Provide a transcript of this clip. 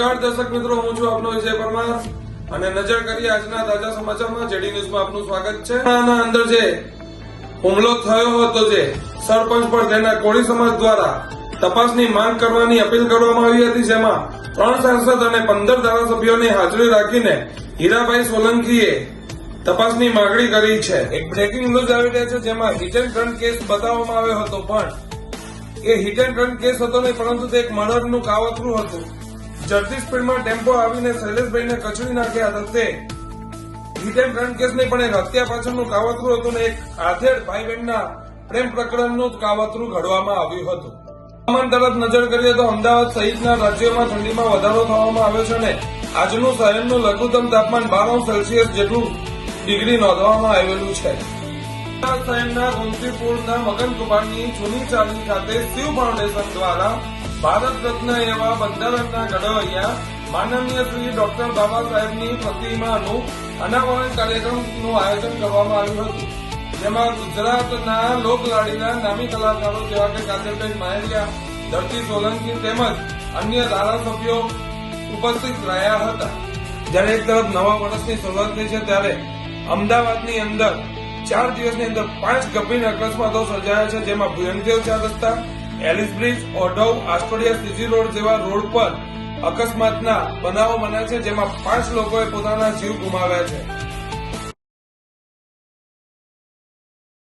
નમસ્કાર દર્શક મિત્રો, હું છું આપનો વિજય પરમાર અને નજર કરીએ આજના તાજા સમાચારમાં. જેડી ન્યૂઝમાં આપનું સ્વાગત છે. આના અંદર જે હુમલો થયો હતો, જે સરપંચ પર તેના કોળી સમાજ દ્વારા તપાસની માંગ કરવાની અપીલ કરવામાં આવી હતી, જેમાં 3 સાંસદ અને 15 ધારાસભ્યોની હાજરી રાખીને હીરાભાઈ સોલંકીએ તપાસની માંગણી કરી છે. એક બ્રેકિંગ ન્યૂઝ આવી રહ્યા છે, જેમાં હિટ એન્ડ રન કેસ બતાવવામાં આવ્યો હતો, પણ એ હિટ એન્ડ રન કેસ હતો નહીં, પરંતુ તે એક મર્ડરનું કાવતરું હતું. ઝડપી સ્પીડમાં ટેમ્પો આવીને શૈલેષભાઈને કચડી નાખ્યા હતા. તે હિટ એન્ડ રન કેસ નહીં, પણ એક હત્યા પાછળનું કાવતરું હતું ને એક આધેડ ભાઈ બહેનના પ્રેમ પ્રકરણનું કાવતરું ઘડવામાં આવ્યું હતું. હવામાન તરફ નજર કરીએ તો અમદાવાદ સહિતના રાજ્યોમાં ઠંડીમાં વધારો થવામાં આવ્યો છે અને આજનું શહેરનું લઘુત્તમ તાપમાન 12 સેલ્સિયસ જેટલું ડિગ્રી નોંધવામાં આવેલું છે. શહેરના ગોમતીપુરના મગન કુમારની જૂની ચાલી ખાતે શિવ ફાઉન્ડેશન દ્વારા ભારત રત્ન એવા બંધારણના ઘડવૈયા માનનીય શ્રી ડોક્ટર બાબા સાહેબની પ્રતિમાનું અનાવરણ કાર્યક્રમનું આયોજન કરવામાં આવ્યું હતું, જેમાં ગુજરાતના લોકલાડીના નામી કલાકારો જેવા કે કાજલબેન માહેરિયા, ધરતી સોલંકી તેમજ અન્ય ધારાસભ્યો ઉપસ્થિત રહ્યા હતા. જ્યારે એક તરફ નવા વર્ષની શરૂઆત થઈ છે, ત્યારે અમદાવાદની અંદર 4 દિવસની અંદર 5 ગંભીર અકસ્માતો સર્જાયા છે, જેમાં ભુયંગદેવ 4 રસ્તા, Ellis bridge, Odhav, Astodia CG road જેવા રોડ પર અકસ્માતના બનાવો બન્યા છે, જેમાં 5 લોકોએ પોતાના જીવ ગુમાવ્યા છે.